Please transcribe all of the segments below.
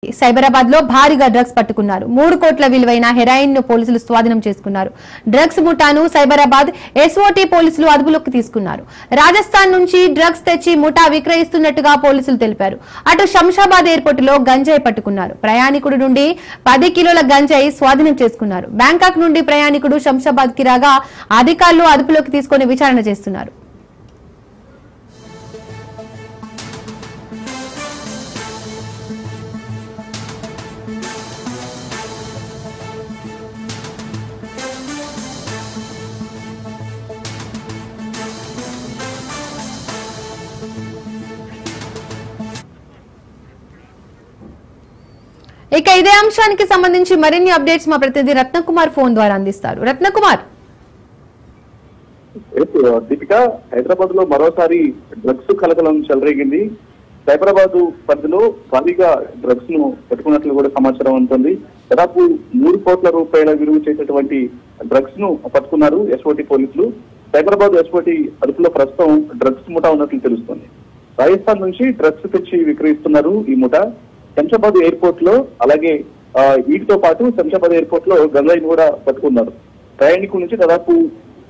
సైబరాబాద్ లో భారీగా డ్రగ్స్ పట్టుకున్నారు. 3 కోట్ల విలువైన హెరాయిన్ ను పోలీసులు స్వాధీనం చేసుకున్నారు. డ్రగ్స్ ముఠాను సైబరాబాద్ ఎస్ఓటీ పోలీసులు అదుపులోకి తీసుకున్నారు. రాజస్థాన్ నుంచి డ్రగ్స్ తెచ్చి ముఠా విక్రయిస్తున్నట్టుగా పోలీసులు తెలిపారు. అటు శంషాబాద్ ఎయిర్పోర్ట్ లో గంజాయి పట్టుకున్నారు. ప్రయాణికుడి నుండి 10 కిలోల గంజాయి స్వాధీనం చేసుకున్నారు. బ్యాంకాక్ నుండి ప్రయాణికుడు శంషాబాద్ కి రాగా అధికారులు అదుపులోకి తీసుకుని విచారణ చేస్తున్నారు. ఇక ఇదే అంశానికి సంబంధించి మరిన్ని అప్డేట్స్ మా ప్రతినిధి రత్నకుమార్ ఫోన్ ద్వారా అందిస్తారు. రత్నకుమార్, దీపిక, హైదరాబాద్ లో మరోసారి డ్రగ్స్ కలకలం చెలరేగింది. సైబరాబాద్ పరిధిలో భారీగా డ్రగ్స్ ను పట్టుకున్నట్లు కూడా సమాచారం ఉంటుంది. దాదాపు 3 కోట్ల రూపాయల విలువ చేసేటువంటి డ్రగ్స్ ను పట్టుకున్నారు ఎస్ఓటీ పోలీసులు. సైబరాబాద్ ఎస్ఓటీ అదుపులో ప్రస్తుతం డ్రగ్స్ ముఠా ఉన్నట్లు తెలుస్తోంది. రాజస్థాన్ నుంచి డ్రగ్స్ తెచ్చి విక్రయిస్తున్నారు ఈ ముఠా. శంషాబాద్ ఎయిర్పోర్ట్ లో అలాగే వీటితో పాటు శంషాబాద్ ఎయిర్పోర్ట్ లో గంజాయిని కూడా పట్టుకున్నారు. ప్రయాణికుల నుంచి దాదాపు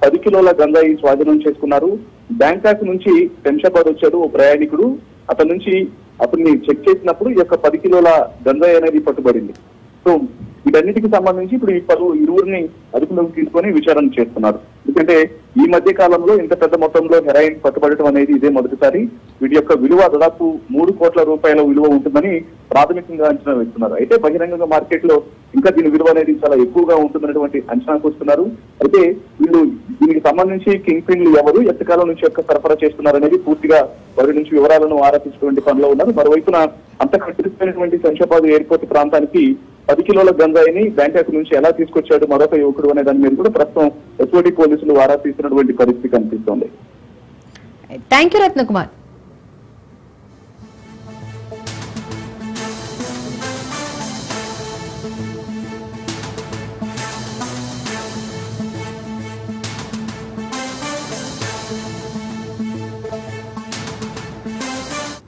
10 కిలోల గంజాయి స్వాధీనం చేసుకున్నారు. బ్యాంకాక్ నుంచి శంషాబాద్ వచ్చాడు ఓ ప్రయాణికుడు. అతని నుంచి అతన్ని చెక్ చేసినప్పుడు ఈ యొక్క 10 కిలోల గంజాయి అనేది పట్టుబడింది. సో వీటన్నిటికి సంబంధించి ఇప్పుడు ఈ ఇరువురిని అదుపులోకి తీసుకొని విచారణ చేస్తున్నారు. ఎందుకంటే ఈ మధ్య కాలంలో ఇంత పెద్ద మొత్తంలో హెరాయిన్ పట్టుబడటం అనేది ఇదే మొదటిసారి. వీటి యొక్క విలువ దాదాపు 3 కోట్ల రూపాయల విలువ ఉంటుందని ప్రాథమికంగా అంచనా వేస్తున్నారు. అయితే బహిరంగంగా మార్కెట్ లో ఇంకా దీని విలువ అనేది చాలా ఎక్కువగా ఉంటుందనేటువంటి అంచనాకు వస్తున్నారు. అయితే వీళ్ళు దీనికి సంబంధించి కింగ్ పిన్లు ఎవరు, ఎంతకాలం నుంచి యొక్క సరఫరా చేస్తున్నారు అనేది పూర్తిగా వారి నుంచి వివరాలను ఆరాధించేటువంటి పనిలో ఉన్నారు. మరోవైపున అంతగా తిరిగిపోయినటువంటి శంషాబాద్ ఎయిర్పోర్ట్ ప్రాంతానికి 10 కిలోల గంజాయిని బ్యాంకాక్ నుంచి ఎలా తీసుకొచ్చాడు మరొక యువకుడు అనే దాని మీద కూడా ప్రస్తుతం ఎస్ఓటీ పోలీసులు ఆరా తీస్తున్నటువంటి పరిస్థితి కనిపిస్తోంది. Thank you Ratnakumar.